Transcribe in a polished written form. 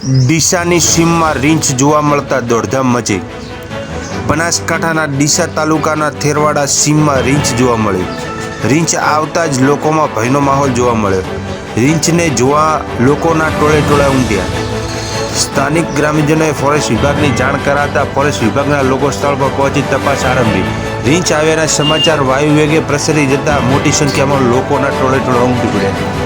ડીસાની સીમમાં રીંછ જોવા મળતા દોડધામ મચી। બનાસકાંઠાના ડીસા તાલુકાના થેરવાડા સીમમાં રીંછ જોવા મળી। રીંછ આવતા જ લોકોમાં ભયનો માહોલ જોવા મળ્યો। રીંછને જોવા લોકોના ટોળે ટોળા ઉમટ્યા। સ્થાનિક ગ્રામજનોએ ફોરેસ્ટ વિભાગની જાણ કરાતા ફોરેસ્ટ વિભાગના લોકો સ્થળ પર પહોંચી તપાસ આરંભી। રીંછ આવ્યાના સમાચાર વાયુ વેગે પ્રસરી જતા મોટી સંખ્યામાં લોકોના ટોળે ટોળા ઉમટી પડ્યા।